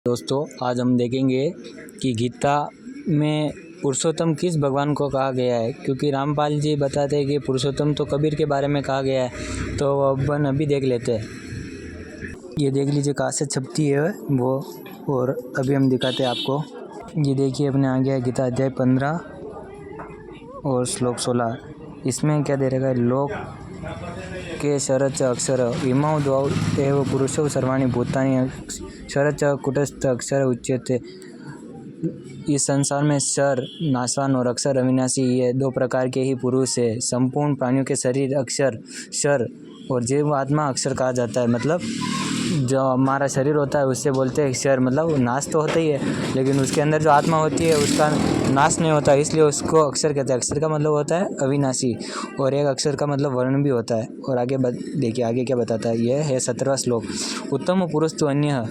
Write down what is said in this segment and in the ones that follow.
दोस्तों, आज हम देखेंगे कि गीता में पुरुषोत्तम किस भगवान को कहा गया है। क्योंकि रामपाल जी बताते हैं कि पुरुषोत्तम तो कबीर के बारे में कहा गया है, तो अपन अभी देख लेते हैं। ये देख लीजिए कहाँ से छपती है वो, और अभी हम दिखाते हैं आपको। ये देखिए अपने आ गया है गीता अध्याय 15 और श्लोक 16। इसमें क्या दे रखा है, लोक के शरच अक्षर इमाउ द्वौ एव पुरुषो सर्वाणि भूतानि शरच कुटस्थ अक्षर उच्यते। इस संसार में शर नाशवान और अक्षर अविनाशी, ये दो प्रकार के ही पुरुष है। संपूर्ण प्राणियों के शरीर अक्षर शर और जीव आत्मा अक्षर कहा जाता है। मतलब जो हमारा शरीर होता है उससे बोलते हैं शर, मतलब नाश तो होता ही है, लेकिन उसके अंदर जो आत्मा होती है उसका नाश नहीं होता, इसलिए उसको अक्षर कहते हैं। अक्षर का मतलब होता है अविनाशी, और एक अक्षर का मतलब वर्ण भी होता है। और आगे देखिए आगे क्या बताता है। यह है 17वां श्लोक। उत्तम पुरुष तो अन्य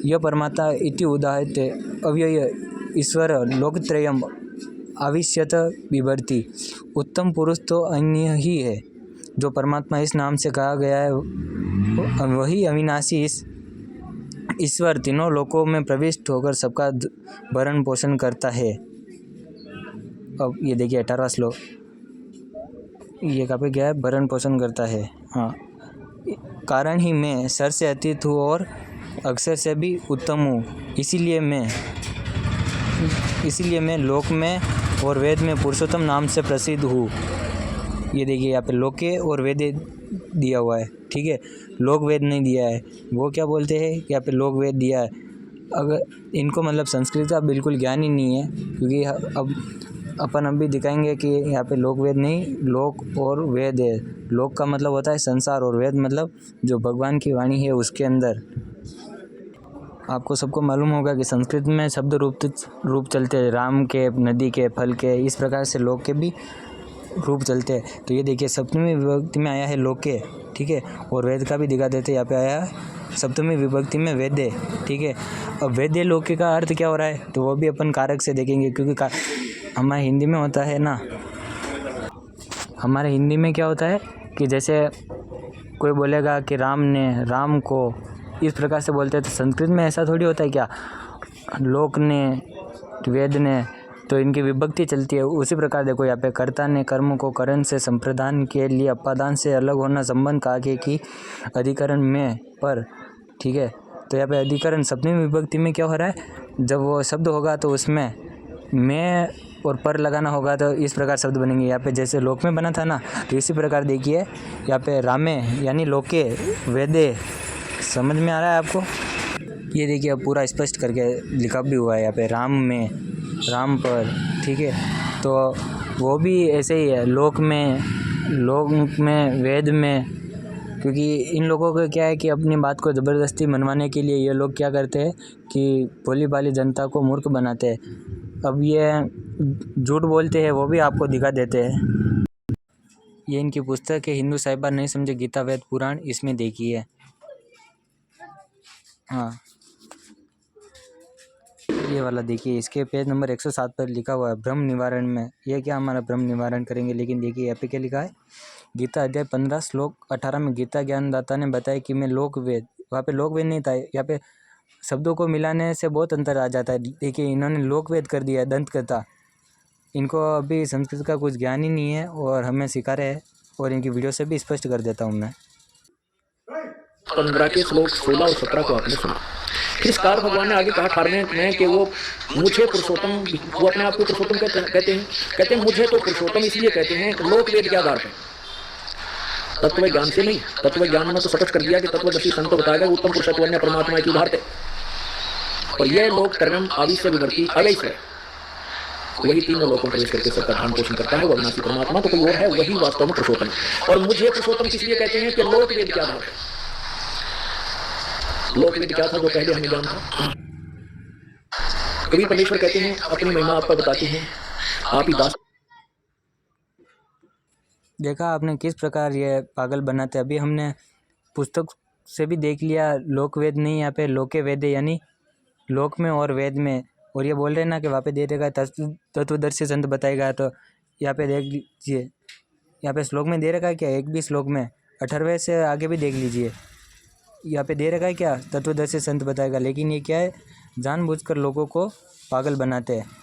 यह परमात्मा इति उदाहरते अव्यय ईश्वर लोकत्रयम् आविश्यत बिभर्ति। उत्तम पुरुष तो अन्य ही है, जो परमात्मा इस नाम से कहा गया है, वही अविनाशी ईश्वर तीनों लोकों में प्रविष्ट होकर सबका भरण पोषण करता है। अब ये देखिए 18वां श्लोक, ये कहाँ पे गया है, भरण पोषण करता है। हाँ, कारण ही मैं सर से अतीत हूँ और अक्षर से भी उत्तम हूँ, इसीलिए मैं लोक में और वेद में पुरुषोत्तम नाम से प्रसिद्ध हूँ। ये देखिए यहाँ पे लोके और वेद दिया हुआ है, ठीक है, लोक वेद नहीं दिया है। वो क्या बोलते हैं कि यहाँ पे लोक वेद दिया है। अगर इनको मतलब संस्कृत का बिल्कुल ज्ञान ही नहीं है, क्योंकि अब अपन अभी दिखाएंगे कि यहाँ पे लोक वेद नहीं, लोक और वेद है। लोक का मतलब होता है संसार, और वेद मतलब जो भगवान की वाणी है उसके अंदर। आपको सबको मालूम होगा कि संस्कृत में शब्द रूप चलते हैं, राम के, नदी के, फल के, इस प्रकार से लोक के भी रूप चलते हैं। तो ये देखिए सप्तमी विभक्ति में आया है लोके, ठीक है, और वेद का भी दिखा देते हैं। यहाँ पे आया है सप्तमी विभक्ति में वेदे, ठीक है। अब वेदे लोके का अर्थ क्या हो रहा है, तो वो भी अपन कारक से देखेंगे, क्योंकि हमारे हिंदी में होता है ना, हमारे हिंदी में क्या होता है कि जैसे कोई बोलेगा कि राम ने, राम को, इस प्रकार से बोलते हैं। तो संस्कृत में ऐसा थोड़ी होता है क्या, लोक ने, वेद ने, तो इनकी विभक्ति चलती है। उसी प्रकार देखो यहाँ पे कर्ता ने कर्म को करण से संप्रदान के लिए अपादान से अलग होना संबंध कहा गया कि अधिकरण में पर, ठीक है। तो यहाँ पे अधिकरण सप्तमी विभक्ति में क्या हो रहा है, जब वो शब्द होगा तो उसमें में और पर लगाना होगा, तो इस प्रकार शब्द बनेंगे। यहाँ पे जैसे लोक में बना था ना, तो इसी प्रकार देखिए यहाँ पे रामे यानी लोके, वेदे, समझ में आ रहा है आपको। ये देखिए अब पूरा स्पष्ट करके लिखा भी हुआ है यहाँ पे, राम में, राम पर, ठीक है। तो वो भी ऐसे ही है, लोक में, वेद में। क्योंकि इन लोगों का क्या है कि अपनी बात को ज़बरदस्ती मनवाने के लिए ये लोग क्या करते हैं कि भोली भाली जनता को मूर्ख बनाते हैं। अब ये झूठ बोलते हैं, वो भी आपको दिखा देते हैं। ये इनकी पुस्तक है, हिंदू साहिबा नहीं समझे गीता वेद पुराण, इसमें देखिए। हाँ, ये वाला देखिए, इसके पेज नंबर 107 पर लिखा हुआ है भ्रम निवारण में। ये क्या हमारा भ्रम निवारण करेंगे, लेकिन देखिए यहाँ पे क्या लिखा है, गीता अध्याय 15 श्लोक 18 में गीता ज्ञानदाता ने बताया कि मैं लोक वेद, वहाँ पे लोक वेद नहीं था, यहाँ पे शब्दों को मिलाने से बहुत अंतर आ जाता है। देखिए इन्होंने लोक वेद कर दिया, दंत कथा। इनको अभी संस्कृत का कुछ ज्ञान ही नहीं है और हमें सिखा रहे हैं, और इनकी वीडियो से भी स्पष्ट कर देता हूँ मैं। 15 के श्लोक 16 और 17 को आपने सुना। फिर कार भगवान ने आगे कहा 18वें में कि वो मुझे पुरुषोत्तम, वो अपने आप को पुरुषोत्तम कहते हैं मुझे तो पुरुषोत्तम इसलिए कहते हैं कि लोक वेद के आधार पर, तत्व ज्ञान से नहीं। तत्व ज्ञान में तो स्पष्ट कर दिया कि तत्वदर्शी संत बताएगा उत्तम पुरुषत्व अन्य परमात्मा की उदाहरते, और यह लोक कर्म आविश्य विभक्ति अवैश्य, वही तीनों लोगों में प्रवेश करके सबका भरण पोषण करता है। वो अविनाशी परमात्मा तो कोई और है, वही वास्तव में पुरुषोत्तम है। और मुझे पुरुषोत्तम इसलिए कहते हैं कि लोक वेद के आधार पर। लोक वेद क्या था जो पहले हमें ज्ञान था। कभी परमेश्वर कहते हैं अपनी महिमा आपको बताते हैं, आप ही दास। देखा आपने किस प्रकार ये पागल बनाते। अभी हमने पुस्तक से भी देख लिया, लोक वेद नहीं, यहाँ पे लोके वेद है, यानी लोक में और वेद में। और ये बोल रहे हैं ना कि वहाँ पे दे देगा तत्वदर्शी संत बताएगा, तो यहाँ पे देख लीजिए, यहाँ पे श्लोक में दे रखा है क्या, एक भी श्लोक में 18वें से आगे भी देख लीजिए, यहाँ पे दे रखा है क्या, तत्वदर्शी संत बताएगा। लेकिन ये क्या है, जानबूझकर लोगों को पागल बनाते हैं।